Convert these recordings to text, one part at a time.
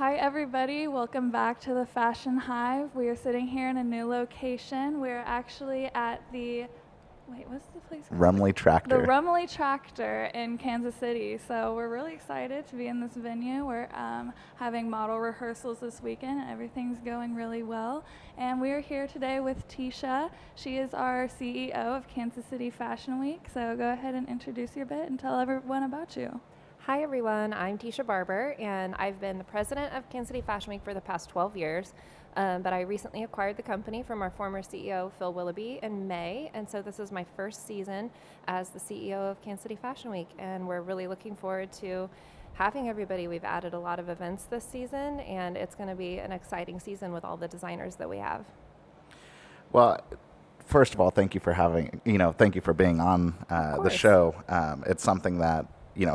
Hi everybody, welcome back to the Fashion Hive. We are sitting here in a new location. We're actually at what's the place called? Rumley Tractor. The Rumley Tractor in Kansas City. So we're really excited to be in this venue. We're having model rehearsals this weekend and everything's going really well. And we are here today with Teisha. She is our CEO of Kansas City Fashion Week. So go ahead and introduce your bit and tell everyone about you. Hi everyone, I'm Teisha Barber, and I've been the president of Kansas City Fashion Week for the past 12 years, but I recently acquired the company from our former CEO, Phil Willoughby, in May, and so this is my first season as the CEO of Kansas City Fashion Week, and we're really looking forward to having everybody. We've added a lot of events this season, and it's going to be an exciting season with all the designers that we have. Well, first of all, thank you for being on the show. It's something that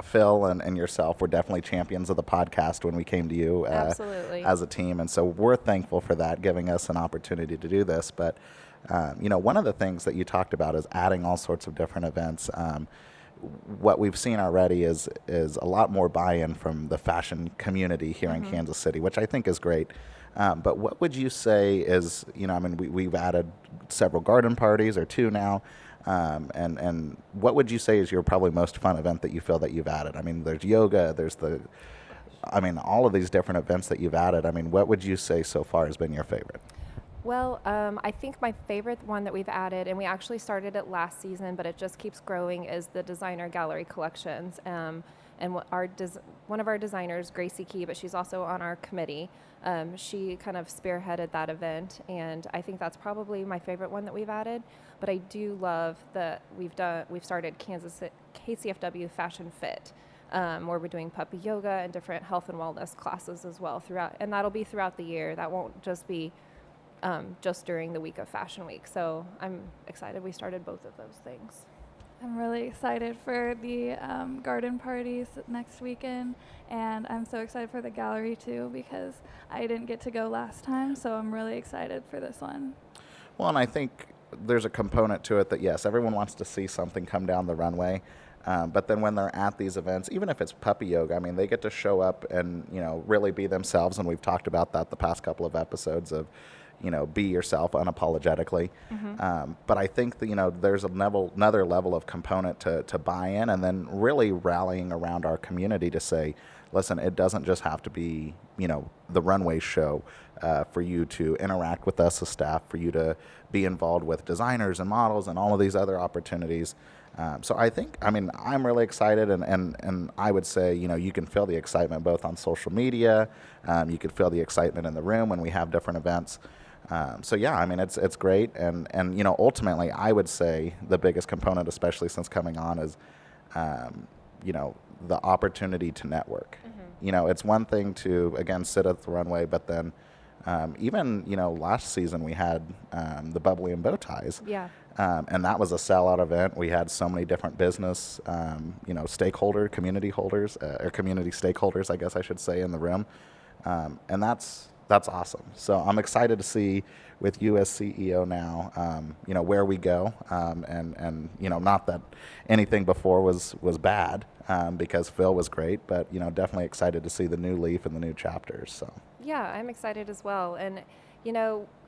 Phil and yourself were definitely champions of the podcast when we came to you as a team. And so we're thankful for that, giving us an opportunity to do this. But, one of the things that you talked about is adding all sorts of different events. What we've seen already is a lot more buy-in from the fashion community here in Kansas City, which I think is great. But what would you say is, we've added several garden parties, or two now. And what would you say is your probably most fun event that you feel that you've added? I mean, there's yoga, all of these different events that you've added. I mean, what would you say so far has been your favorite? Well, I think my favorite one that we've added, and we actually started it last season, but it just keeps growing, is the designer gallery collections. And one of our designers, Gracie Key, but she's also on our committee, she kind of spearheaded that event, and I think that's probably my favorite one that we've added. But I do love that we've started KCFW Fashion Fit, where we're doing puppy yoga and different health and wellness classes as well throughout, and that'll be throughout the year. That won't just be just during the week of Fashion Week. So I'm excited we started both of those things. I'm really excited for the garden parties next weekend, and I'm so excited for the gallery too because I didn't get to go last time, so I'm really excited for this one. Well, and I think there's a component to it that, yes, everyone wants to see something come down the runway, but then when they're at these events, even if it's puppy yoga, I mean, they get to show up and, really be themselves, and we've talked about that the past couple of episodes of, be yourself unapologetically. But I think that, there's another level of component to buy in, and then really rallying around our community to say, listen, it doesn't just have to be, the runway show for you to interact with us as staff, for you to be involved with designers and models and all of these other opportunities. So I'm really excited, and I would say, you can feel the excitement both on social media. You can feel the excitement in the room when we have different events. It's great. And ultimately, I would say the biggest component, especially since coming on, is, the opportunity to network. It's one thing to, again, sit at the runway, but then even, last season we had the Bubbly and Bow Ties. Yeah. And that was a sellout event. We had so many different business, community stakeholders, I guess I should say, in the room. And that's awesome. So I'm excited to see with you as CEO now, where we go. And not that anything before was bad, because Phil was great, but, definitely excited to see the new leaf and the new chapters. So. Yeah, I'm excited as well. And,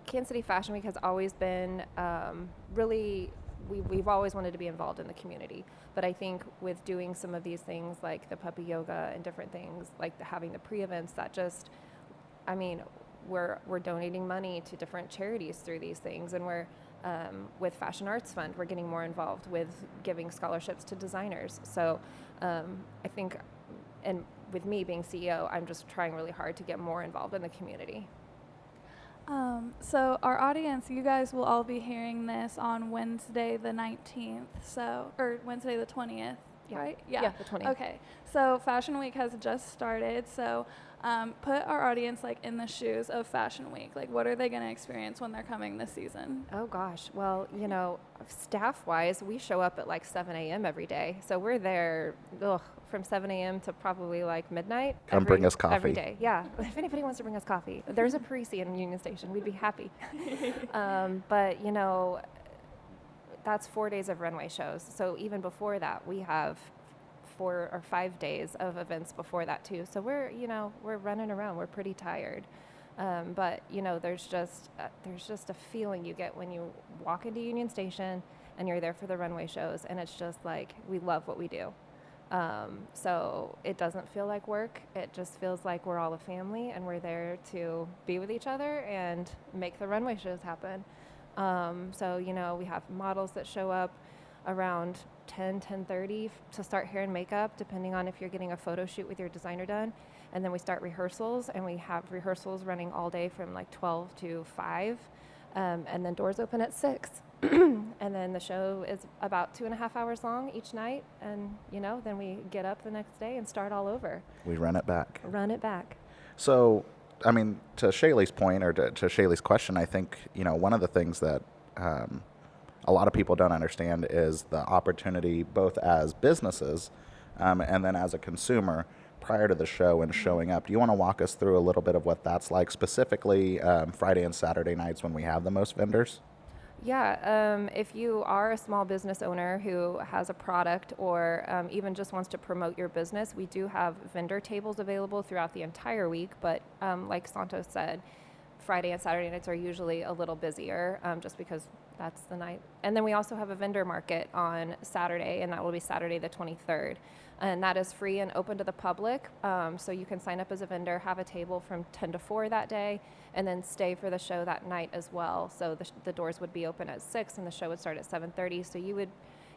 Kansas City Fashion Week has always been we've always wanted to be involved in the community. But I think with doing some of these things like the puppy yoga and different things, like having the pre-events, that just, we're donating money to different charities through these things, and we're with Fashion Arts Fund, we're getting more involved with giving scholarships to designers. So I think, and with me being CEO, I'm just trying really hard to get more involved in the community. So our audience, you guys will all be hearing this on Wednesday the 19th, or Wednesday the 20th, right? Yeah, the 20th. Okay, so Fashion Week has just started, so put our audience in the shoes of Fashion Week. What are they going to experience when they're coming this season? Oh gosh, well, staff-wise, we show up at 7 a.m. every day, so we're there from 7 a.m. to probably midnight. Come bring us coffee. Every day, yeah. If anybody wants to bring us coffee, there's a Parisi in Union Station. We'd be happy. But, that's 4 days of runway shows. So even before that, we have 4 or 5 days of events before that too. So we're running around. We're pretty tired. But there's just a feeling you get when you walk into Union Station and you're there for the runway shows, and it's just like, we love what we do. So it doesn't feel like work. It just feels like we're all a family, and we're there to be with each other and make the runway shows happen. So we have models that show up around 10:30 to start hair and makeup, depending on if you're getting a photo shoot with your designer done. And then we start rehearsals, and we have rehearsals running all day from like 12 to 5. And then doors open at 6. And then the show is about 2.5 hours long each night. And, then we get up the next day and start all over. We run it back. Run it back. So, I mean, to Shaley's point, or to Shaley's question, I think, one of the things that a lot of people don't understand is the opportunity, both as businesses and then as a consumer, prior to the show and showing up. Do you want to walk us through a little bit of what that's like, specifically Friday and Saturday nights when we have the most vendors? Yeah, if you are a small business owner who has a product or even just wants to promote your business, we do have vendor tables available throughout the entire week. But like Santos said, Friday and Saturday nights are usually a little busier just because that's the night. And then we also have a vendor market on Saturday, and that will be Saturday the 23rd. And that is free and open to the public. So you can sign up as a vendor, have a table from 10 to 4 that day, and then stay for the show that night as well. So the doors would be open at 6 and the show would start at 7:30. So you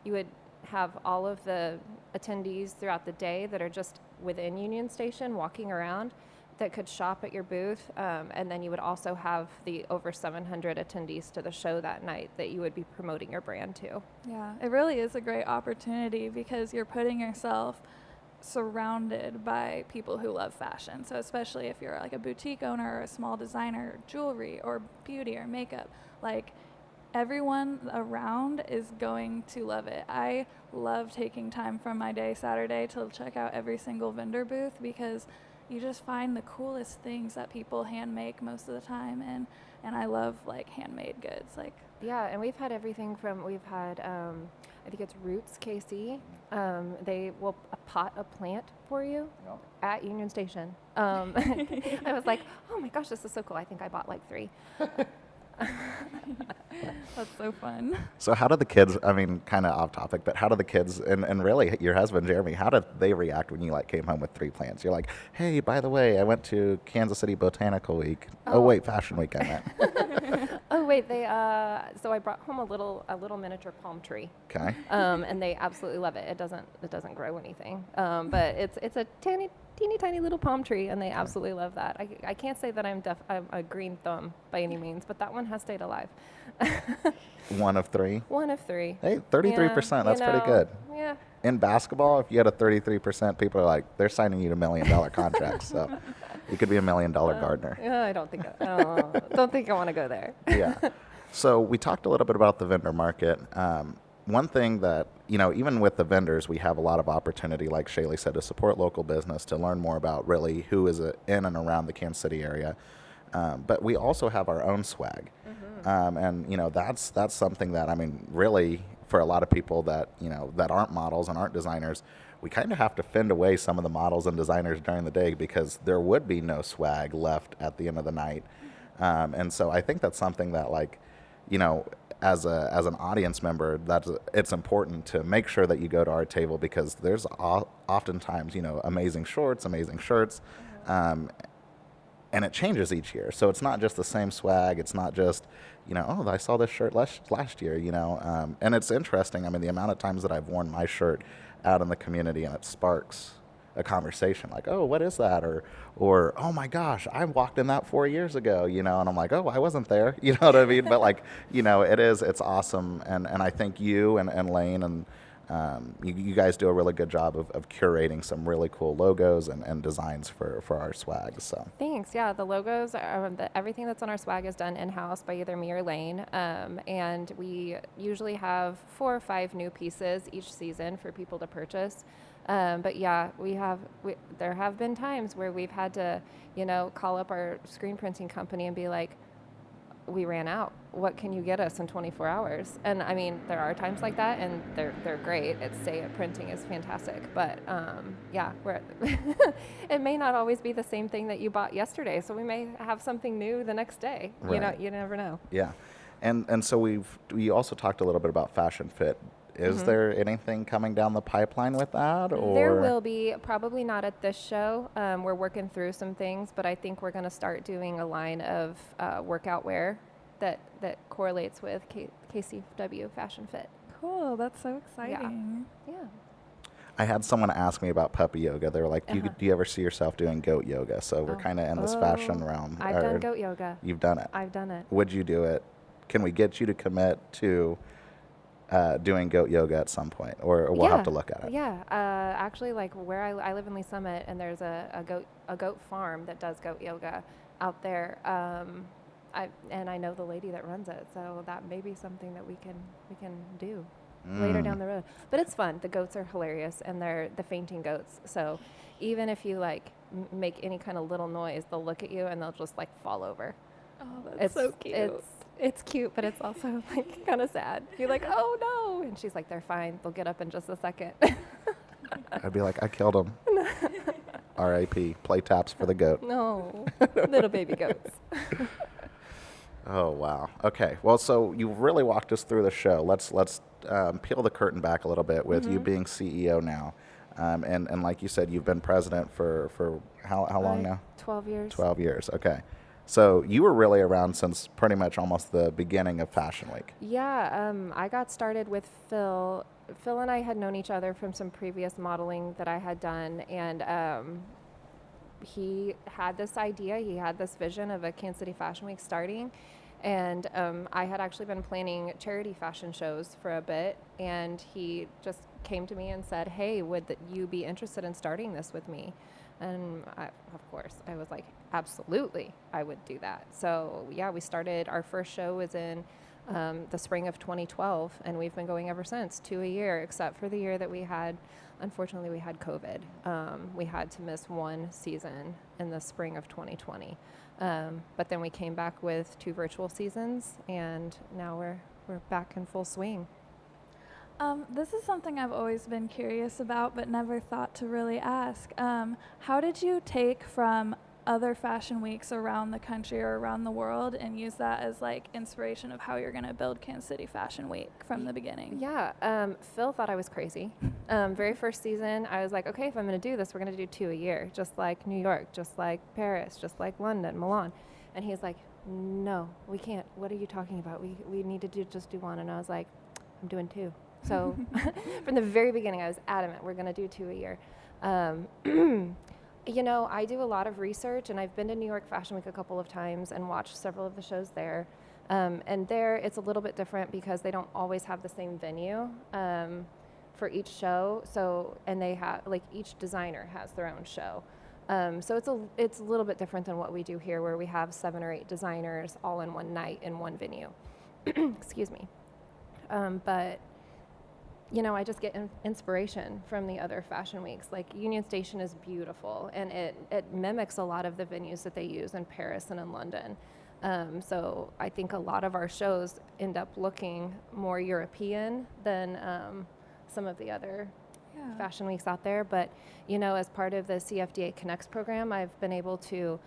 would have all of the attendees throughout the day that are just within Union Station walking around that could shop at your booth. And then you would also have the over 700 attendees to the show that night that you would be promoting your brand to. Yeah, it really is a great opportunity because you're putting yourself surrounded by people who love fashion. So especially if you're like a boutique owner or a small designer, jewelry or beauty or makeup, like everyone around is going to love it. I love taking time from my day Saturday to check out every single vendor booth because you just find the coolest things that people hand make most of the time, and I love like handmade goods. Like yeah, and we've had everything from I think it's Roots KC. They will pot a plant for you at Union Station. I was like, oh my gosh, this is so cool. I think I bought like 3. That's so fun. So how do the kids, I mean, kind of off topic, but how do the kids, and really your husband, Jeremy, how did they react when you like came home with 3 plants? You're like, hey, by the way, I went to Kansas City Botanical Week. Oh wait, Fashion Week, I meant. Oh wait, so I brought home a little miniature palm tree. Okay. And they absolutely love it. It doesn't grow anything. But it's a teeny tiny little palm tree, and they absolutely love that. I can't say that I'm a green thumb by any means, but that one has stayed alive. One of 3? One of 3. Hey, 33%, that's pretty good. Yeah. In basketball, if you had a 33%, people are like, they're signing you to $1 million contracts. So you could be $1 million gardener. I don't think I want to go there. Yeah. So we talked a little bit about the vendor market. One thing that, even with the vendors, we have a lot of opportunity, like Shaley said, to support local business, to learn more about really who is in and around the Kansas City area. But we also have our own swag. Mm-hmm. And, that's something that, really, for a lot of people that, that aren't models and aren't designers, we kind of have to fend away some of the models and designers during the day because there would be no swag left at the end of the night. And so I think that's something that, as an audience member, it's important to make sure that you go to our table because there's oftentimes, amazing shorts, amazing shirts, and it changes each year. So it's not just the same swag. It's not just, oh, I saw this shirt last year, and it's interesting. The amount of times that I've worn my shirt out in the community and it sparks a conversation like, oh, what is that? Or oh my gosh, I walked in that 4 years ago, and I'm like, oh, I wasn't there. You know what I mean? But it's awesome. And I think you and Lane and you guys do a really good job of curating some really cool logos and designs for our swag. So thanks. Yeah, the logos, everything that's on our swag is done in-house by either me or Lane. And we usually have 4 or 5 new pieces each season for people to purchase. But yeah, there have been times where we've had to, call up our screen printing company and be like, we ran out. What can you get us in 24 hours? And I mean, there are times like that, and they're great. Printing is fantastic, but yeah, it may not always be the same thing that you bought yesterday. So we may have something new the next day. Right. You never know. Yeah, and so we also talked a little bit about Fashion Fit. Is there anything coming down the pipeline with that? Or There will be, probably not at this show. We're working through some things, but I think we're going to start doing a line of workout wear that correlates with KCW Fashion Fit. Cool. That's so exciting. Yeah. I had someone ask me about puppy yoga. They were like, do you ever see yourself doing goat yoga? So we're kind of in this fashion realm. I've done goat yoga. You've done it? I've done it. Would you do it? Can we get you to commit to doing goat yoga at some point, or we'll have to look at it? Yeah, actually, like where I live in Lee Summit, and there's a goat farm that does goat yoga out there. I know the lady that runs it, so that may be something that we can do later down the road. But it's fun. The goats are hilarious, and they're the fainting goats. So even if you like make any kind of little noise, they'll look at you and they'll just like fall over. Oh, that's so cute. It's cute, but it's also like kind of sad. You're like, oh no, and she's like, they're fine. They'll get up in just a second. I'd be like, I killed him. R.I.P. Play taps for the goat. No, little baby goats. Oh wow. Okay. Well, so you really walked us through the show. Let's peel the curtain back a little bit with you being CEO now, and like you said, you've been president for how long now? 12 years. 12 years. Okay. So you were really around since pretty much almost the beginning of Fashion Week. Yeah, I got started with Phil. Phil and I had known each other from some previous modeling that I had done, and he had this idea, he had this vision of a Kansas City Fashion Week starting, and I had actually been planning charity fashion shows for a bit, and he just came to me and said, hey, would you be interested in starting this with me? And of course, I was like, absolutely, I would do that. So yeah, we started, our first show was in the spring of 2012, and we've been going ever since, 2 a year, except for the year that we had, unfortunately, we had COVID. We had to miss one season in the spring of 2020. But then we came back with 2 virtual seasons, and now we're back in full swing. This is something I've always been curious about, but never thought to really ask. How did you take from other fashion weeks around the country or around the world and use that as like inspiration of how you're going to build Kansas City Fashion Week from the beginning? Yeah, Phil thought I was crazy. Very first season, I was like, okay, if I'm going to do this, we're going to do 2 a year, just like New York, just like Paris, just like London, Milan. And he's like, no, we can't. What are you talking about? We need to just do 1. And I was like, I'm doing 2. So from the very beginning, I was adamant, we're going to do 2 a year. You know, I do a lot of research, and I've been to New York Fashion Week a couple of times and watched several of the shows there. And there, it's a little bit different because they don't always have the same venue for each show. So, and they have, like, each designer has their own show. So it's a little bit different than what we do here, where we have 7 or 8 designers all in one night in one venue. Excuse me. But you know, I just get inspiration from the other fashion weeks. Like Union Station is beautiful, and it mimics a lot of the venues that they use in Paris and in London. So I think a lot of our shows end up looking more European than some of the other fashion weeks out there. But, you know, as part of the CFDA Connects program, I've been able to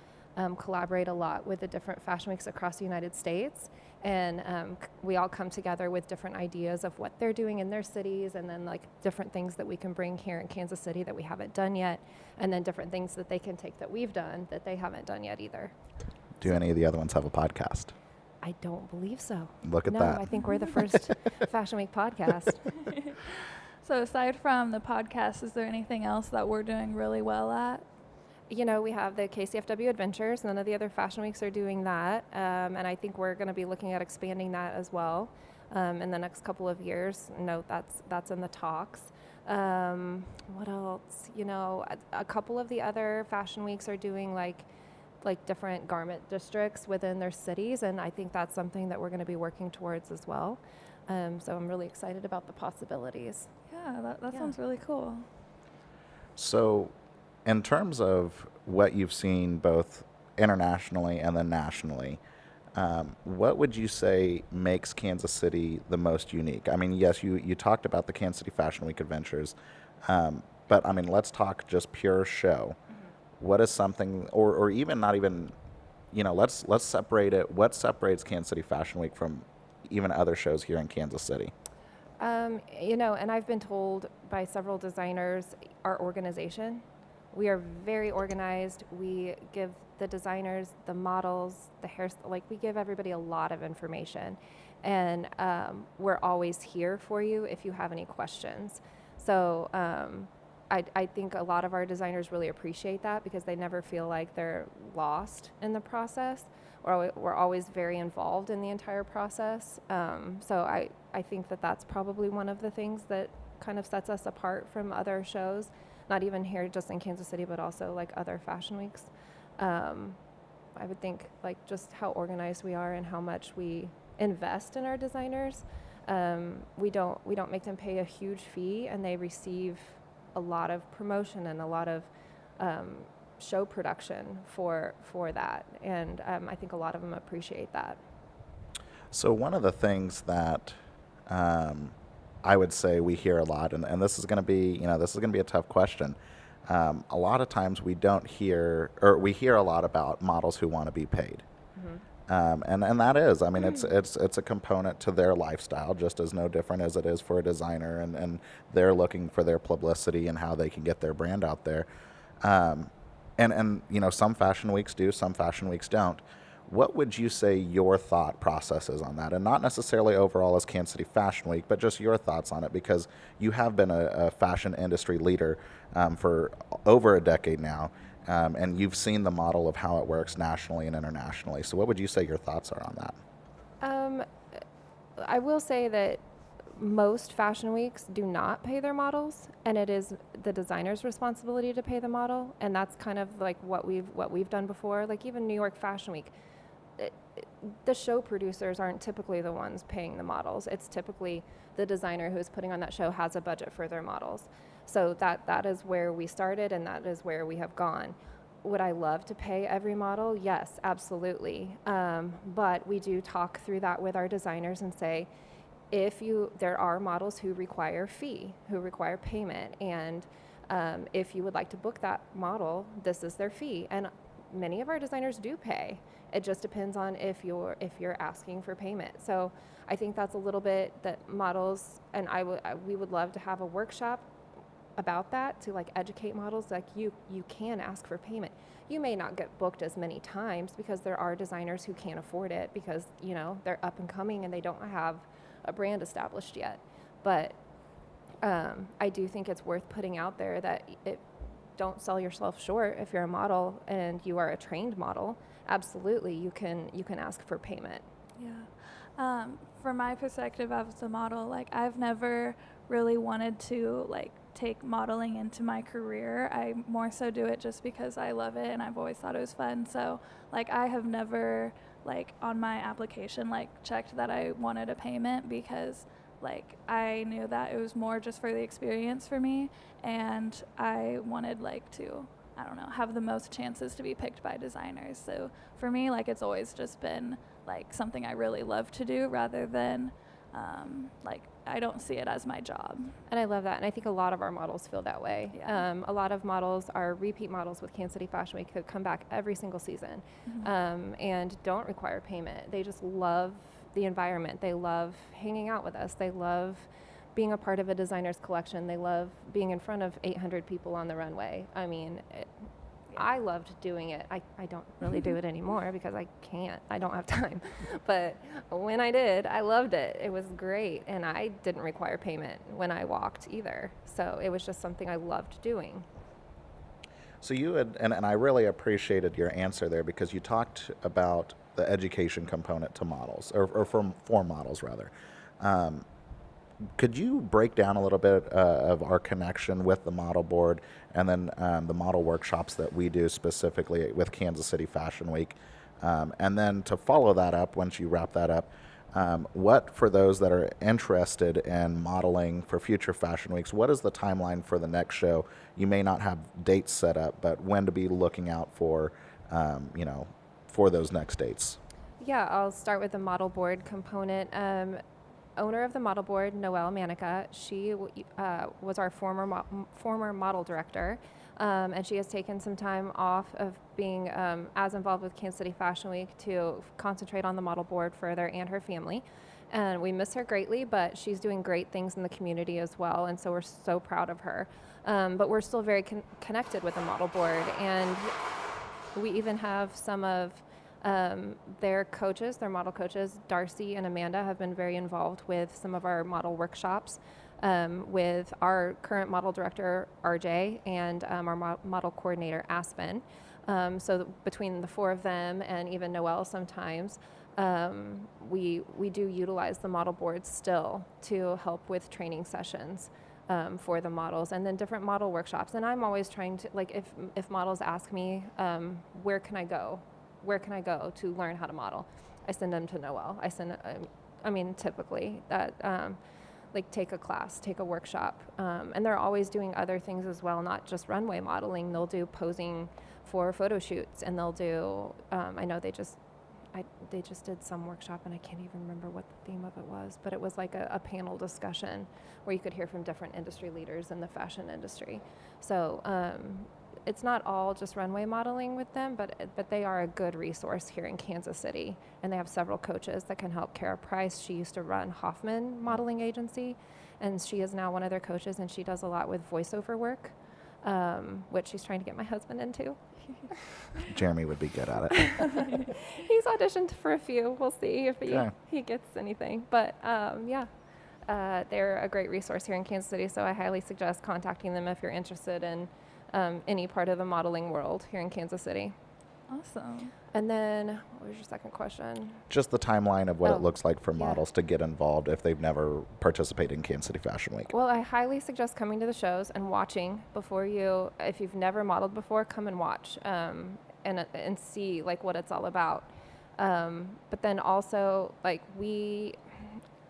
collaborate a lot with the different fashion weeks across the United States. And we all come together with different ideas of what they're doing in their cities, and then like different things that we can bring here in Kansas City that we haven't done yet, and then different things that they can take that we've done that they haven't done yet either. Do any of the other ones have a podcast? I don't believe so. Look at no, that. I think we're the first Fashion Week podcast. So aside from the podcast, is there anything else that we're doing really well at? You know, we have the KCFW Adventures. None of the other fashion weeks are doing that. And I think we're going to be looking at expanding that as well in the next couple of years. No, that's in the talks. What else? You know, a couple of the other fashion weeks are doing like different garment districts within their cities. And I think that's something that we're going to be working towards as well. So I'm really excited about the possibilities. Yeah, that sounds really cool. So, in terms of what you've seen both internationally and then nationally, What would you say makes Kansas City the most unique? I mean, yes, you talked about the Kansas City Fashion Week adventures, but I mean, let's talk just pure show. What is something, or even not even, let's separate it. What separates Kansas City Fashion Week from even other shows here in Kansas City? And I've been told by several designers, our organization, we are very organized. We give the designers, the models, the hair, we give everybody a lot of information. And we're always here for you if you have any questions. So I think a lot of our designers really appreciate that because they never feel like they're lost in the process. We're always very involved in the entire process. So I think that that's probably one of the things that kind of sets us apart from other shows, not even here just in Kansas City, but also like other fashion weeks. I would think like just how organized we are and how much we invest in our designers. We don't make them pay a huge fee, and they receive a lot of promotion and a lot of show production for that, and I think a lot of them appreciate that. So one of the things that I would say we hear a lot, and this is going to be a tough question. A lot of times we don't hear, or we hear a lot about models who want to be paid. And that is, I mean, it's a component to their lifestyle, just as no different as it is for a designer, and they're looking for their publicity and how they can get their brand out there. And some fashion weeks do, some fashion weeks don't. What would you say your thought process is on that? And not necessarily overall as Kansas City Fashion Week, but just your thoughts on it, because you have been a fashion industry leader for over a decade now. And you've seen the model of how it works nationally and internationally. So what would you say your thoughts are on that? I will say that most fashion weeks do not pay their models, and it is the designer's responsibility to pay the model. And that's kind of like what we've done before. Like even New York Fashion Week, the show producers aren't typically the ones paying the models. It's typically the designer who is putting on that show has a budget for their models. So that is where we started, and that is where we have gone. Would I love to pay every model? Yes, absolutely. But we do talk through that with our designers and say, there are models who require fee, who require payment, and if you would like to book that model, this is their fee. And many of our designers do pay. It just depends on if you're asking for payment. So I think that's a little bit that models, and we would love to have a workshop about that to like educate models, like you can ask for payment. You may not get booked as many times because there are designers who can't afford it because they're up and coming and they don't have a brand established yet. But I do think it's worth putting out there that don't sell yourself short. If you're a model and you are a trained model, absolutely you can ask for payment. Yeah. From my perspective as a model, like I've never really wanted to like take modeling into my career. I more so do it just because I love it and I've always thought it was fun. So like I have never like on my application like checked that I wanted a payment because like I knew that it was more just for the experience for me, and I wanted like to, I don't know, have the most chances to be picked by designers. So for me, like it's always just been like something I really love to do rather than like I don't see it as my job. And I love that, and I think a lot of our models feel that way. Yeah. A lot of models are repeat models with Kansas City Fashion Week who come back every single season and don't require payment. They just love the environment. They love hanging out with us. They love being a part of a designer's collection. They love being in front of 800 people on the runway. I mean, I loved doing it. I don't really do it anymore because I can't. I don't have time. But when I did, I loved it. It was great. And I didn't require payment when I walked either. So it was just something I loved doing. So you had, and I really appreciated your answer there because you talked about the education component to models, or for models rather. Could you break down a little bit of our connection with the model board and then the model workshops that we do specifically with Kansas City Fashion Week? And then to follow that up, once you wrap that up, what, for those that are interested in modeling for future fashion weeks, what is the timeline for the next show? You may not have dates set up, but when to be looking out for, for those next dates? Yeah, I'll start with the model board component. Owner of the model board, Noelle Manica, she was our former model director, and she has taken some time off of being as involved with Kansas City Fashion Week to concentrate on the model board further and her family. And we miss her greatly, but she's doing great things in the community as well, and so we're so proud of her. But we're still very connected with the model board, and we even have some of their coaches, their model coaches, Darcy and Amanda, have been very involved with some of our model workshops with our current model director, RJ, and our model coordinator, Aspen. So between the four of them and even Noelle sometimes, we do utilize the model board still to help with training sessions for the models, and then different model workshops. And I'm always trying to, like, if models ask me, where can I go to learn how to model, I send them to Noelle. Typically that, like, take a class, take a workshop. And they're always doing other things as well, not just runway modeling. They'll do posing for photo shoots, and they'll do, I know they just did some workshop, and I can't even remember what the theme of it was, but it was like a panel discussion where you could hear from different industry leaders in the fashion industry. So it's not all just runway modeling with them, but they are a good resource here in Kansas City, and they have several coaches that can help. Kara Price, she used to run Hoffman Modeling Agency, and she is now one of their coaches, and she does a lot with voiceover work, which she's trying to get my husband into. Jeremy would be good at it. He's auditioned for a few. We'll see if he gets anything. But they're a great resource here in Kansas City, so I highly suggest contacting them if you're interested in any part of the modeling world here in Kansas City. Awesome. And then, what was your second question? Just the timeline of what it looks like for models to get involved if they've never participated in Kansas City Fashion Week. Well, I highly suggest coming to the shows and watching before if you've never modeled before, come and watch and see, like, what it's all about. But then also, like,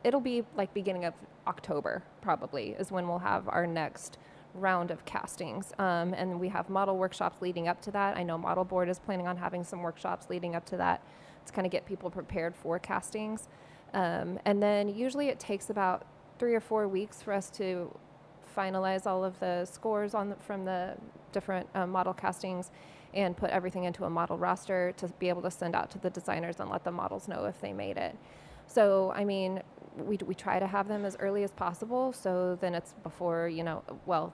it'll be like beginning of October probably is when we'll have our next round of castings, and we have model workshops leading up to that. I know Model Board is planning on having some workshops leading up to that to kind of get people prepared for castings, and then usually it takes about 3 or 4 weeks for us to finalize all of the scores from the different model castings and put everything into a model roster to be able to send out to the designers and let the models know if they made it. So, I mean, we try to have them as early as possible, so then it's before,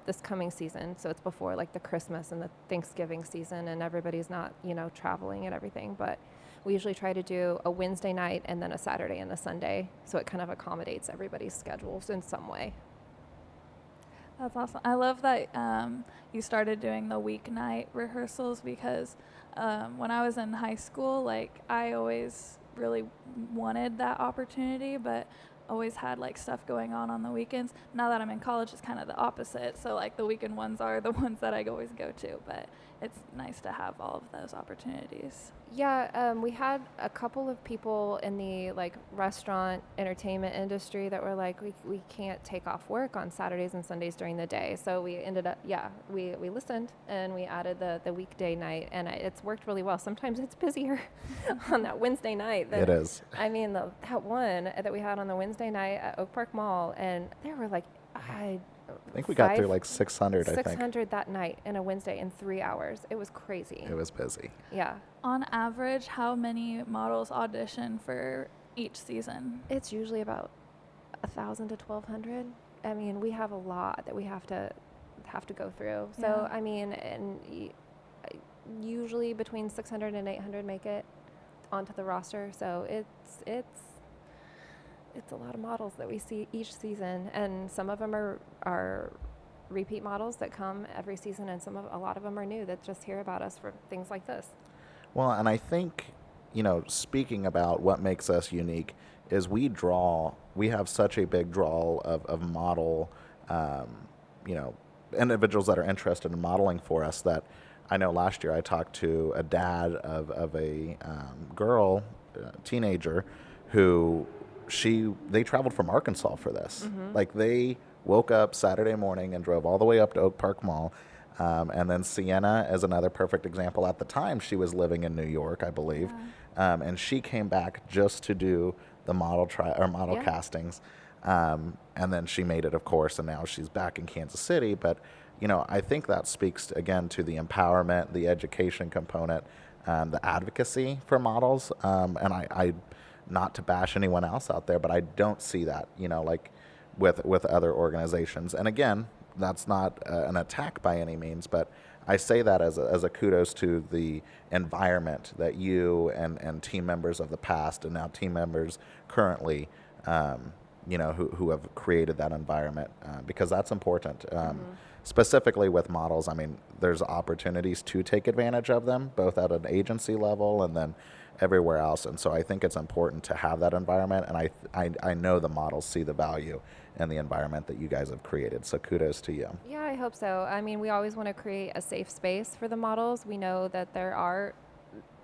this coming season, so it's before, like, the Christmas and the Thanksgiving season, and everybody's not, traveling and everything. But we usually try to do a Wednesday night and then a Saturday and a Sunday, so it kind of accommodates everybody's schedules in some way. That's awesome. I love that you started doing the weeknight rehearsals, because when I was in high school, like, I always really wanted that opportunity, but always had, like, stuff going on the weekends. Now that I'm in college, it's kind of the opposite. So, like, the weekend ones are the ones that I always go to, but it's nice to have all of those opportunities. Yeah, we had a couple of people in the, like, restaurant entertainment industry that were like, we can't take off work on Saturdays and Sundays during the day. So we ended up, we listened and we added the weekday night, and it's worked really well. Sometimes it's busier on that Wednesday night. It is. I mean, that one that we had on the Wednesday night at Oak Park Mall, and there were, like, I think we got through like 600, 600 that night in a Wednesday in 3 hours. It was crazy. It was busy. Yeah. On average, how many models audition for each season? It's usually about 1,000 to 1,200. I mean, we have a lot that we have to go through. So, I mean, and usually between 600 and 800 make it onto the roster. So it's a lot of models that we see each season, and some of them are repeat models that come every season, and a lot of them are new that just hear about us for things like this. Well, and I think, speaking about what makes us unique is we have such a big draw of model, individuals that are interested in modeling for us, that I know last year I talked to a dad of a girl, teenager, who they traveled from Arkansas for this. Mm-hmm. Like, they woke up Saturday morning and drove all the way up to Oak Park Mall, And then Sienna is another perfect example. At the time, she was living in New York, I believe, and she came back just to do the model castings. And then she made it, of course, and now she's back in Kansas City. But, I think that speaks, again, to the empowerment, the education component, the advocacy for models. And I, not to bash anyone else out there, but I don't see that, like with other organizations. And again, that's not an attack by any means, but I say that as a kudos to the environment that you and team members of the past and now team members currently, who have created that environment, because that's important. Specifically with models, I mean, there's opportunities to take advantage of them, both at an agency level and then everywhere else. And so I think it's important to have that environment. And I know the models see the value in the environment that you guys have created. So kudos to you. Yeah, I hope so. I mean, we always want to create a safe space for the models. We know that there are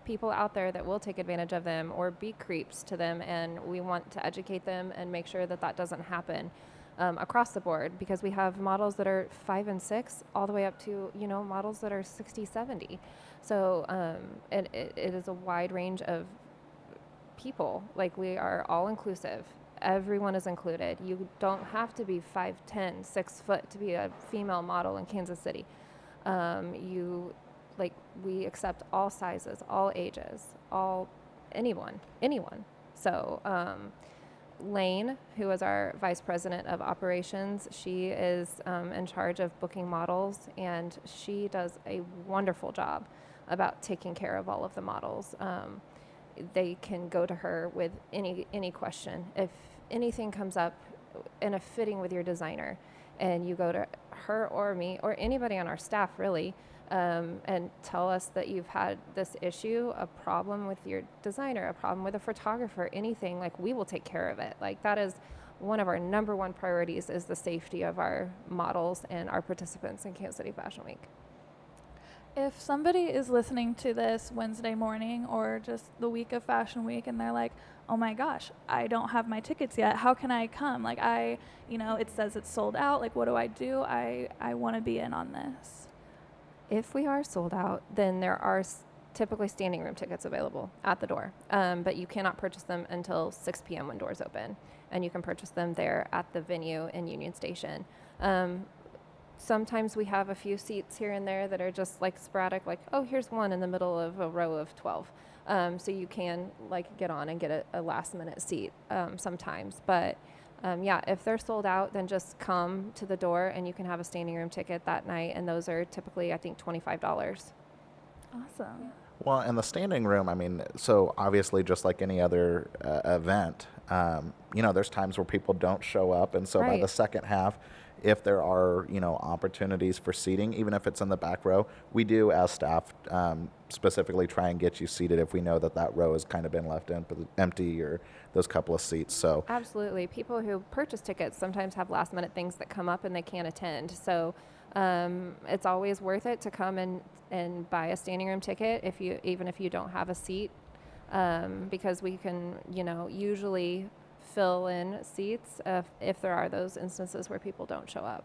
people out there that will take advantage of them or be creeps to them, and we want to educate them and make sure that that doesn't happen across the board, because we have models that are 5 and 6 all the way up to, models that are 60, 70. So it is a wide range of people. Like, we are all inclusive. Everyone is included. You don't have to be 5'10", 6 foot to be a female model in Kansas City. We accept all sizes, all ages, anyone. So Lane, who is our vice president of operations, she is in charge of booking models, and she does a wonderful job about taking care of all of the models. They can go to her with any question. If anything comes up in a fitting with your designer, and you go to her or me or anybody on our staff really, and tell us that you've had this issue, a problem with your designer, a problem with a photographer, anything, like, we will take care of it. Like, that is one of our number one priorities, is the safety of our models and our participants in Kansas City Fashion Week. If somebody is listening to this Wednesday morning or just the week of Fashion Week and they're like, oh my gosh, I don't have my tickets yet, how can I come? Like, it says it's sold out. Like, what do? I want to be in on this. If we are sold out, then there are typically standing room tickets available at the door, but you cannot purchase them until 6 p.m. when doors open, and you can purchase them there at the venue in Union Station. Sometimes we have a few seats here and there that are just like sporadic, like, oh, here's one in the middle of a row of 12. So you can get on and get a last minute seat sometimes. But if they're sold out, then just come to the door and you can have a standing room ticket that night. And those are typically, I think, $25. Awesome. Well, in the standing room, I mean, so obviously just like any other event, there's times where people don't show up. And so by the second half, if there are, opportunities for seating, even if it's in the back row, we do, as staff, specifically try and get you seated if we know that row has kind of been left empty or those couple of seats. So absolutely. People who purchase tickets sometimes have last minute things that come up and they can't attend. So it's always worth it to come and buy a standing room ticket even if you don't have a seat, because we can, usually fill in seats if there are those instances where people don't show up.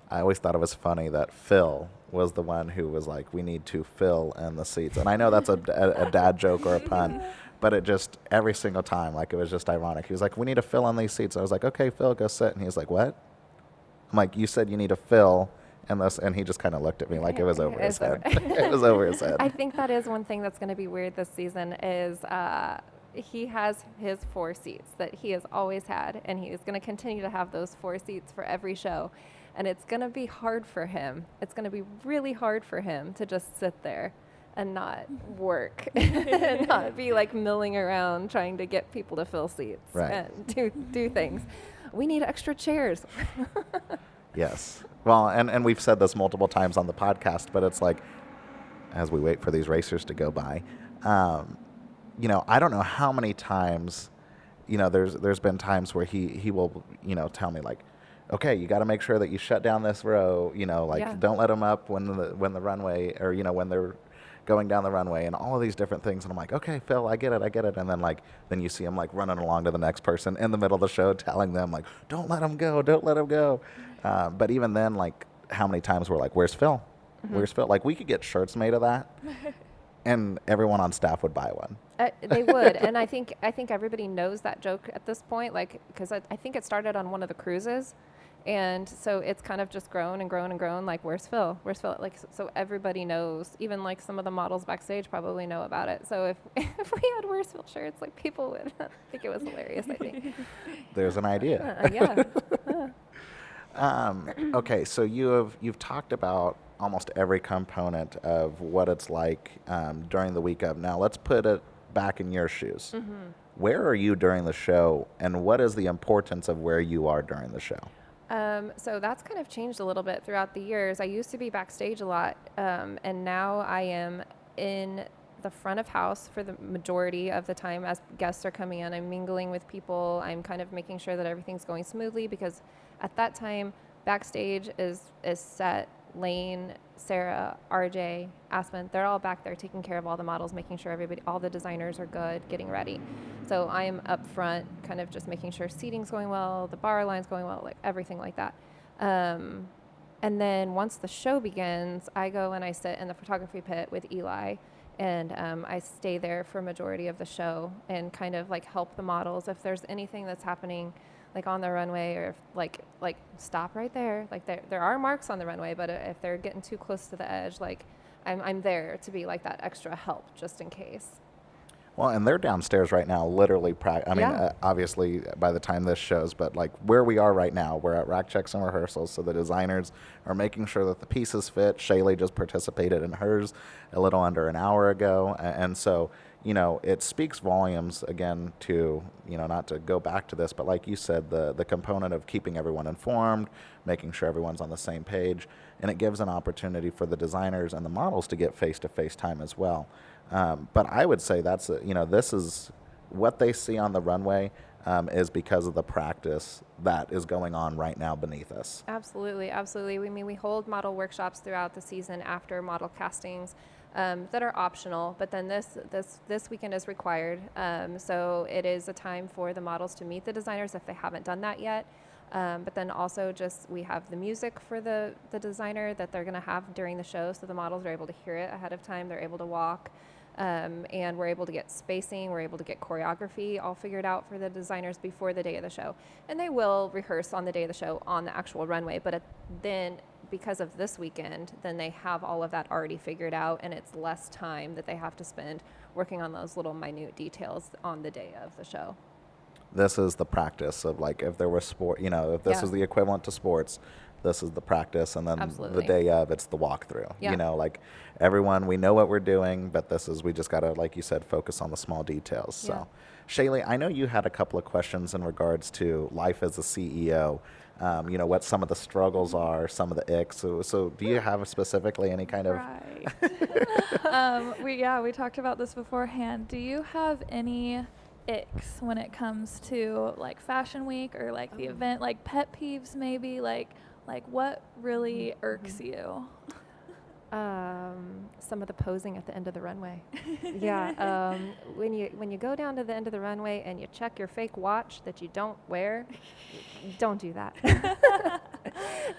I always thought it was funny that Phil was the one who was like, we need to fill in the seats. And I know that's a dad joke or a pun, but it just, every single time, it was just ironic. He was like, we need to fill in these seats. I was like, okay, Phil, go sit. And he was like, what? I'm like, you said you need to fill in this. And he just kind of looked at me like it was over his head. It was over his head. I think that is one thing that's going to be weird this season is he has his 4 seats that he has always had, and he is going to continue to have those 4 seats for every show. And it's going to be hard for him. It's going to be really hard for him to just sit there and not work and not be milling around trying to get people to fill seats and do things. We need extra chairs. Yes. Well, and we've said this multiple times on the podcast, but it's like, as we wait for these racers to go by, I don't know how many times, there's been times where he will, tell me okay, you got to make sure that you shut down this row, don't let them up when the runway, or, when they're going down the runway, and all of these different things. And I'm like, okay, Phil, I get it. And then then you see him running along to the next person in the middle of the show, telling them don't let him go. But even then, how many times we're like, where's Phil? Where's Phil? Like, we could get shirts made of that, and everyone on staff would buy one. They would, and I think everybody knows that joke at this point, like, because I think it started on one of the cruises, and so it's kind of just grown and grown and grown. Like, where's Phil? Where's Phil? Like, so everybody knows. Even like some of the models backstage probably know about it. So if we had where's Phil shirts, like, people would think it was hilarious. I think. There's an idea. Okay, so you've talked about almost every component of what it's like during the week of. Now let's put it back in your shoes. Where are you during the show, and what is the importance of where you are during the show? So that's kind of changed a little bit throughout the years. I used to be backstage a lot, and now I am in the front of house for the majority of the time as guests are coming in. I'm mingling with people. I'm kind of making sure that everything's going smoothly, because at that time, backstage is set. Lane, Sarah, RJ, Aspen, they're all back there taking care of all the models, making sure all the designers are good, getting ready. So I'm up front, kind of just making sure seating's going well, the bar line's going well, like everything like that. And then once the show begins, I go and I sit in the photography pit with Eli, and I stay there for a majority of the show and kind of like help the models if there's anything that's happening, like on the runway, or if like stop right there. Like, there are marks on the runway, but if they're getting too close to the edge, like I'm there to be like that extra help just in case. Well, and they're downstairs right now, literally. Obviously, by the time this shows, but like where we are right now, we're at rack checks and rehearsals. So the designers are making sure that the pieces fit. Shaley just participated in hers a little under an hour ago, and so, you know, it speaks volumes, again, to, you know, not to go back to this, but like you said, the component of keeping everyone informed, making sure everyone's on the same page, and it gives an opportunity for the designers and the models to get face-to-face time as well. But I would say this is what they see on the runway is because of the practice that is going on right now beneath us. Absolutely, absolutely. We hold model workshops throughout the season after model castings that are optional, but then this weekend is required. So it is a time for the models to meet the designers if they haven't done that yet. But then also we have the music for the designer that they're going to have during the show, so the models are able to hear it ahead of time. They're able to walk, and we're able to get spacing. We're able to get choreography all figured out for the designers before the day of the show. And they will rehearse on the day of the show on the actual runway, but then because of this weekend, then they have all of that already figured out, and it's less time that they have to spend working on those little minute details on the day of the show. This is the practice of, like, if there was sport, you know, if this is the equivalent to sports, this is the practice, and then the day of, it's the walkthrough. Yeah. You know, like, everyone, we know what we're doing, but we just got to, like you said, focus on the small details. So, Shaley, I know you had a couple of questions in regards to life as a CEO. You know, what some of the struggles are, some of the icks. So do you have specifically any kind of... Right. We talked about this beforehand. Do you have any icks when it comes to, like, Fashion Week or, like, the event, like pet peeves maybe? Like what really irks you? Some of the posing at the end of the runway. When you go down to the end of the runway and you check your fake watch that you don't wear, don't do that.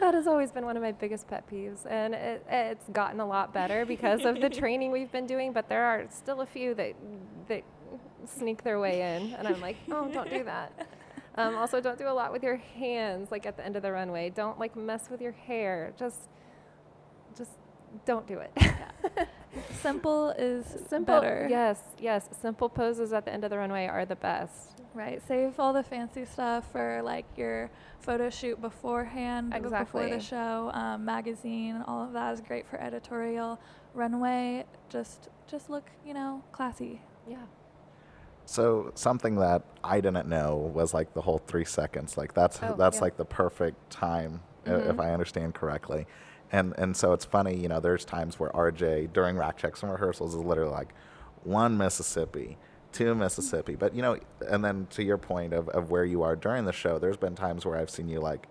That has always been one of my biggest pet peeves, and it's gotten a lot better because of the training we've been doing, but there are still a few that sneak their way in, and I'm like, oh, don't do that. Also, don't do a lot with your hands, like at the end of the runway. Don't, like, mess with your hair. Just don't do it. Simple is better. Yes. Simple poses at the end of the runway are the best. Right. Save all the fancy stuff for, like, your photo shoot beforehand, before the show. Magazine, all of that is great for editorial. Runway, just look, you know, classy. Yeah. So something that I didn't know was, like, the whole 3 seconds. Like, that's like the perfect time, if I understand correctly. And so it's funny, you know, there's times where RJ during rack checks and rehearsals is literally like 1 Mississippi, 2 Mississippi. But, you know, and then to your point of where you are during the show, there's been times where I've seen you, like,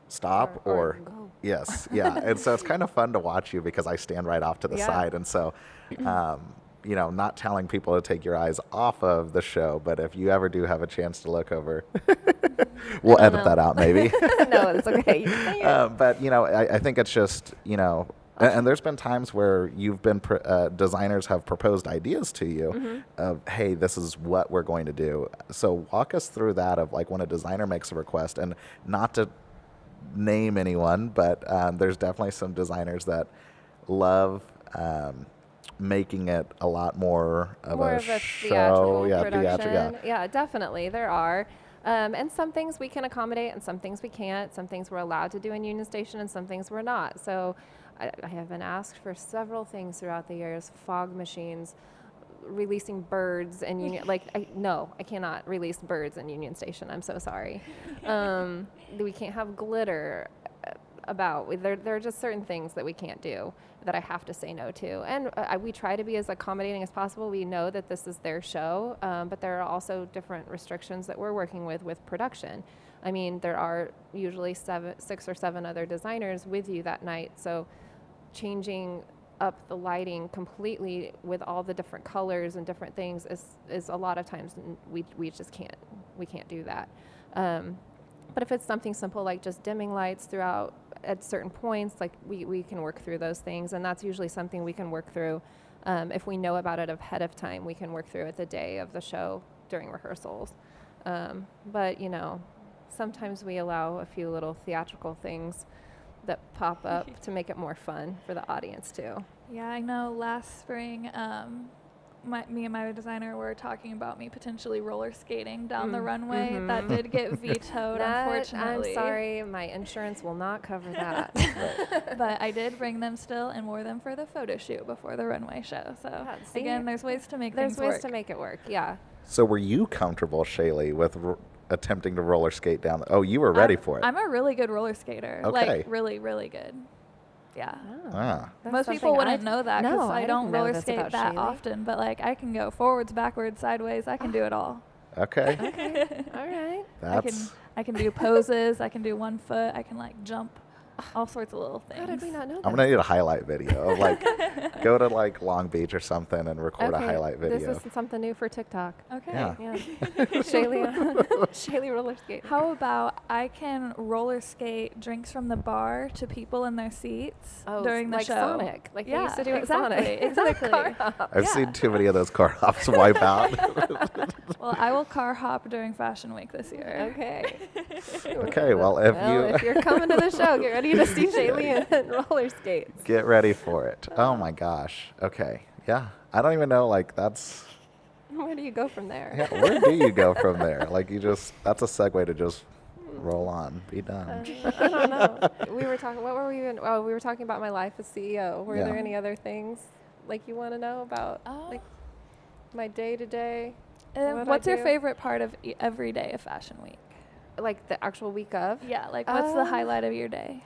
stop or go. Yes, yeah. And so it's kind of fun to watch you because I stand right off to the side. And so, not telling people to take your eyes off of the show, but if you ever do have a chance to look over, we'll edit that out maybe. No, it's okay. You can say it. But, I think it's just, and there's been times where you've been, designers have proposed ideas to you of, hey, this is what we're going to do. So walk us through that of like when a designer makes a request, and not to name anyone, but there's definitely some designers that love making it a lot more of a show. Production. Yeah, definitely. There are. And some things we can accommodate and some things we can't. Some things we're allowed to do in Union Station and some things we're not. So I have been asked for several things throughout the years: fog machines, releasing birds and Union. No, I cannot release birds in Union Station. I'm so sorry. We can't have glitter there are just certain things that we can't do that I have to say no to. And we try to be as accommodating as possible. We know that this is their show, but there are also different restrictions that we're working with production. I mean, there are usually 6 or 7 other designers with you that night. So changing up the lighting completely with all the different colors and different things is a lot of times we just can't do that. But if it's something simple like just dimming lights throughout at certain points, like we can work through those things, and that's usually something we can work through. If we know about it ahead of time, we can work through it the day of the show during rehearsals. But sometimes we allow a few little theatrical things that pop up to make it more fun for the audience too. Yeah, I know last spring, me and my designer were talking about me potentially roller skating down the runway. That did get vetoed, unfortunately. I'm sorry, my insurance will not cover that. But I did bring them still and wore them for the photo shoot before the runway show. So again, there's ways to make things work. There's ways to make it work, yeah. So were you comfortable, Shaley, with attempting to roller skate down? Oh, you were ready for it. I'm a really good roller skater. Okay. Like really, really good. Yeah. That's Most people wouldn't know that because No, I don't know roller this skate about that Shaley. often. But like I can go forwards, backwards, sideways. I can do it all. Okay. All right. I can do poses. I can do 1 foot. I can like jump. All sorts of little things. How did we not know that? I'm gonna need a highlight video of like go to like Long Beach or something and record a highlight video. This is something new for TikTok. Okay. Yeah. Shaley roller skate. How about I can roller skate drinks from the bar to people in their seats during the like show? Sonic, like they used to do at exactly, Sonic. Exactly. I've seen too many of those car hops wipe out. Well, I will car hop during Fashion Week this year. Okay. Okay, well if you're coming to the show, get ready to see Shaley and roller skates. get ready for it. Oh my gosh. Okay. Yeah. I don't even know. Like that's. Where do you go from there? Yeah. Where do you go from there? Like you just. That's a segue to just roll on, be done. I don't know. We were talking. What were we even? Oh, we were talking about my life as CEO. Were there any other things like you want to know about, like my day to day? What's your favorite part of every day of Fashion Week? Like the actual week of? Yeah, like what's the highlight of your day?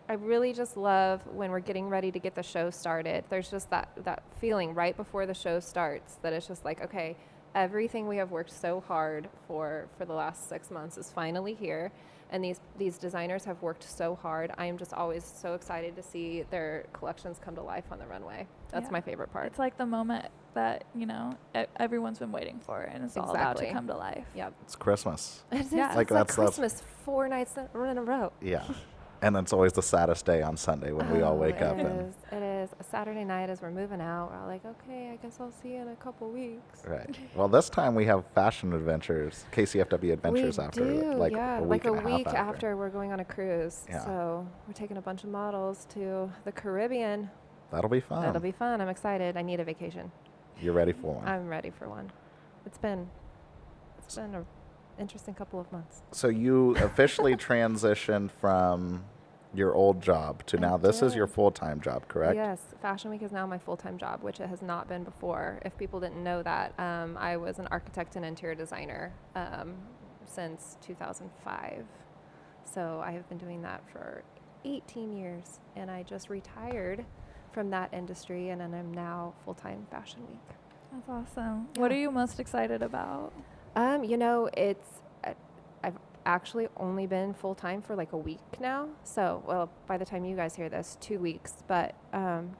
I really just love when we're getting ready to get the show started. There's just that feeling right before the show starts that it's just like, okay, everything we have worked so hard for the last 6 months is finally here. And these designers have worked so hard. I am just always so excited to see their collections come to life on the runway. That's my favorite part. It's like the moment that, everyone's been waiting for, and it's all about to come to life. Yep. It's Christmas. It's Like like that's Christmas 4 nights in a row. Yeah. And it's always the saddest day on Sunday when we all wake up. It is. A Saturday night as we're moving out, we're all like, okay, I guess I'll see you in a couple weeks. Right. Well, this time we have fashion adventures, KCFW adventures we after. do, Like yeah. a week, like and a half week after we're going on a cruise. Yeah. So we're taking a bunch of models to the Caribbean. That'll be fun. That'll be fun. I'm excited. I need a vacation. You're ready for one. I'm ready for one. It's been an interesting couple of months. So you officially transitioned from your old job to now this is your full-time job, correct? Yes. Fashion Week is now my full-time job, which it has not been before. If people didn't know that, I was an architect and interior designer since 2005. So I have been doing that for 18 years, and I just retired from that industry, and then I'm now full-time Fashion Week. That's awesome. Yeah. What are you most excited about? It's actually only been full-time for like a week now. So, well, by the time you guys hear this, 2 weeks. But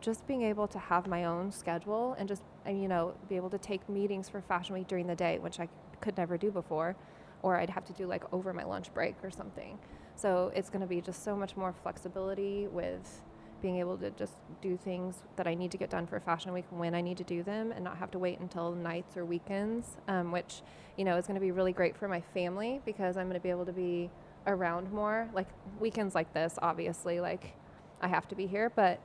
just being able to have my own schedule and just, be able to take meetings for Fashion Week during the day, which I could never do before, or I'd have to do like over my lunch break or something. So it's going to be just so much more flexibility with being able to just do things that I need to get done for Fashion Week when I need to do them and not have to wait until nights or weekends, which, is going to be really great for my family because I'm going to be able to be around more. Like weekends like this, obviously, like I have to be here, but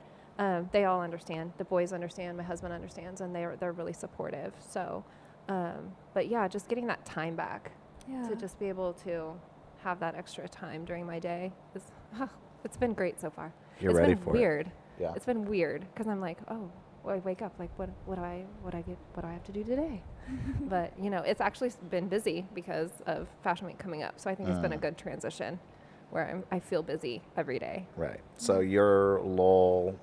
they all understand. The boys understand, my husband understands, and they're really supportive. So, but yeah, just getting that time back to just be able to have that extra time during my day it's been great so far. You're ready for it. Weird. Yeah. It's been weird because I'm like, oh, well, I wake up like, what do I have to do today? But it's actually been busy because of Fashion Week coming up. So I think it's been a good transition where I feel busy every day. Right. So your lull,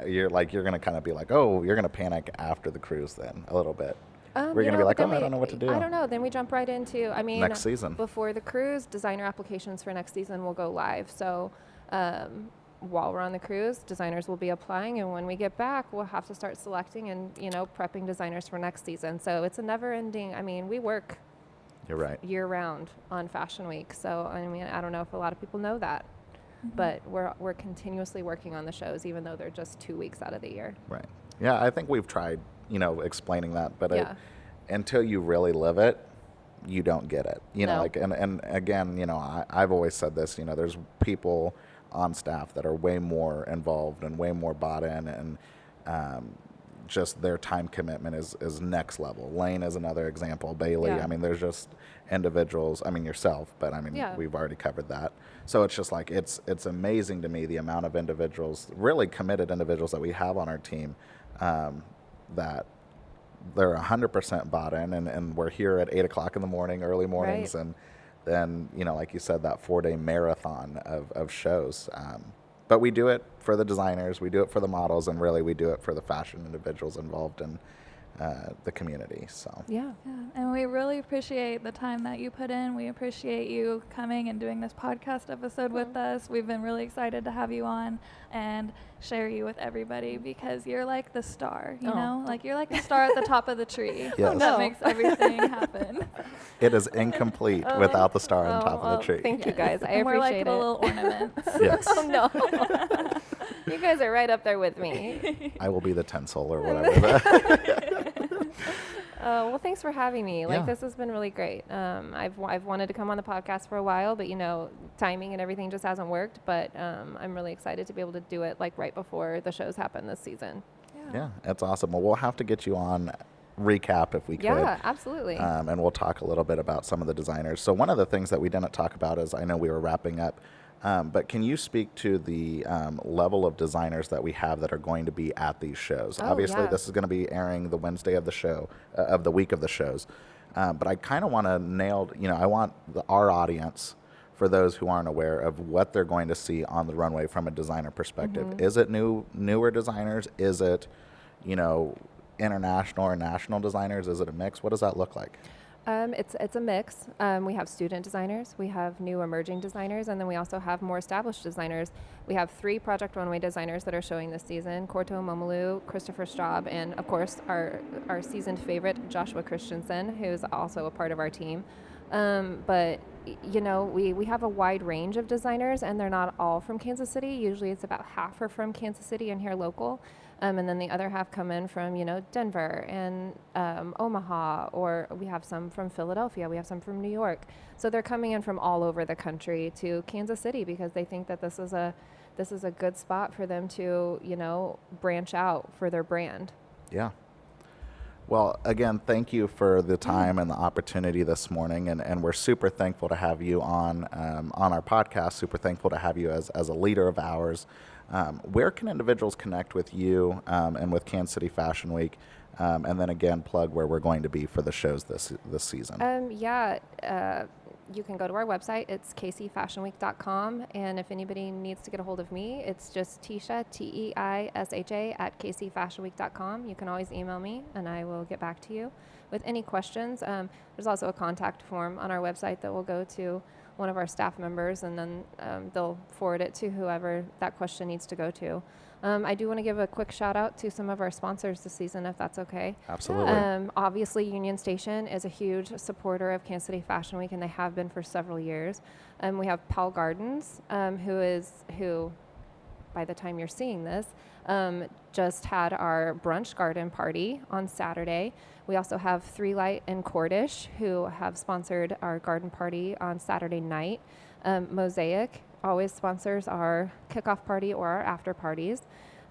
you're going to kind of be like, oh, you're going to panic after the cruise then a little bit. We're going to be like, oh, I don't know what to do. I don't know. Then we jump right into, next season. Before the cruise, designer applications for next season will go live. So while we're on the cruise, designers will be applying. And when we get back, we'll have to start selecting and, prepping designers for next season. So it's a never ending. We work You're right. year round on Fashion Week. So, I don't know if a lot of people know that. But we're continuously working on the shows, even though they're just 2 weeks out of the year. Right. Yeah, I think we've tried explaining that, but until you really live it, you don't get it. And again, I've always said this, there's people on staff that are way more involved and way more bought in, and just their time commitment is next level. Lane is another example. Bailey, there's just individuals, yourself, but we've already covered that. So it's just like, it's amazing to me the amount of individuals, really committed individuals that we have on our team, that they're 100% bought in, and we're here at 8 o'clock in the morning, early mornings, Right. and then, like you said, that 4-day marathon of shows. But we do it for the designers, we do it for the models, and really we do it for the fashion individuals involved in the community. So Yeah. And we really appreciate the time that you put in. We appreciate you coming and doing this podcast episode with us. We've been really excited to have you on and share you with everybody because you're like the star, you know? Like you're like the star at the top of the tree. Yes. That makes everything happen. it is incomplete without the star on top of the tree. Thank you guys. I And we're like appreciate the it. little ornaments. Yes. Oh, no. You guys are right up there with me. I will be the tinsel or whatever. Well, thanks for having me. This has been really great. I've wanted to come on the podcast for a while, but timing and everything just hasn't worked. But I'm really excited to be able to do it like right before the shows happen this season. Yeah, that's awesome. Well, we'll have to get you on recap if we could. Yeah, absolutely. And we'll talk a little bit about some of the designers. So one of the things that we didn't talk about is, I know we were wrapping up, but can you speak to the level of designers that we have that are going to be at these shows? Obviously, this is going to be airing the Wednesday of the show, of the week of the shows. But I kind of want to nail, I want our audience, for those who aren't aware of what they're going to see on the runway from a designer perspective. Mm-hmm. Is it newer designers? Is it, international or national designers? Is it a mix? What does that look like? It's a mix. We have student designers, we have new emerging designers, and then we also have more established designers. We have 3 Project Runway designers that are showing this season: Korto Momalu, Christopher Straub, and of course our seasoned favorite, Joshua Christensen, who's also a part of our team. But we have a wide range of designers, and they're not all from Kansas City. Usually it's about half are from Kansas City and here local. And then the other half come in from, Denver and Omaha, or we have some from Philadelphia, we have some from New York. So they're coming in from all over the country to Kansas City because they think that this is a good spot for them to, branch out for their brand. Yeah. Well, again, thank you for the time and the opportunity this morning, and we're super thankful to have you on our podcast, super thankful to have you as a leader of ours. Where can individuals connect with you and with Kansas City Fashion Week? And then again, plug where we're going to be for the shows this season. You can go to our website. It's kcfashionweek.com. And if anybody needs to get a hold of me, it's just Teisha, Teisha, at kcfashionweek.com. You can always email me, and I will get back to you with any questions. There's also a contact form on our website that will go to one of our staff members, and then they'll forward it to whoever that question needs to go to. I do want to give a quick shout out to some of our sponsors this season, if that's okay. Absolutely. Obviously, Union Station is a huge supporter of Kansas City Fashion Week, and they have been for several years. We have Powell Gardens, who, by the time you're seeing this, just had our brunch garden party on Saturday. We also have Three Light and Cordish, who have sponsored our garden party on Saturday night. Mosaic always sponsors our kickoff party or our after parties.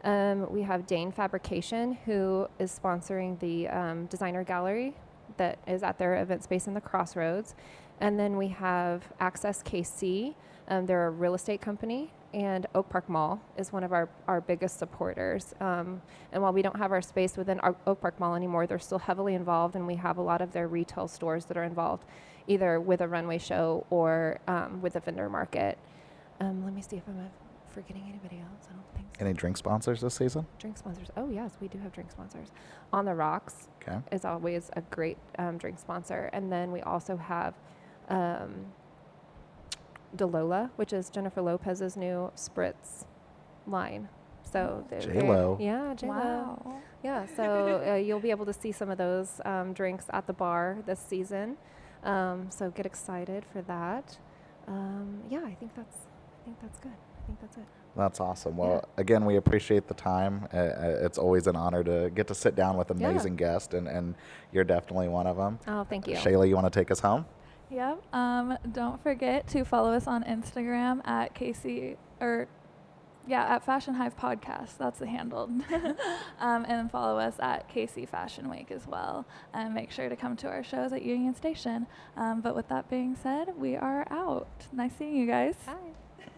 We have Dane Fabrication, who is sponsoring the designer gallery that is at their event space in the Crossroads. And then we have Access KC. They're a real estate company, and Oak Park Mall is one of our biggest supporters. And while we don't have our space within our Oak Park Mall anymore, they're still heavily involved, and we have a lot of their retail stores that are involved, either with a runway show or with a vendor market. Let me see if I'm forgetting anybody else. I don't think so. Any drink sponsors this season? Drink sponsors. Oh, yes, we do have drink sponsors. On the Rocks is always a great drink sponsor. And then we also have DeLola, which is Jennifer Lopez's new spritz line. So J-Lo. Yeah, J-Lo. Wow. Yeah, so you'll be able to see some of those drinks at the bar this season. So get excited for that. Yeah, I think that's good. I think that's it. That's awesome. Well, again, we appreciate the time. It's always an honor to get to sit down with amazing guests, and you're definitely one of them. Oh, thank you. Shaley, you want to take us home? Yep. Don't forget to follow us on Instagram at at Fashion Hive Podcast. That's the handle. And follow us at KC Fashion Week as well. And make sure to come to our shows at Union Station. But with that being said, we are out. Nice seeing you guys. Bye.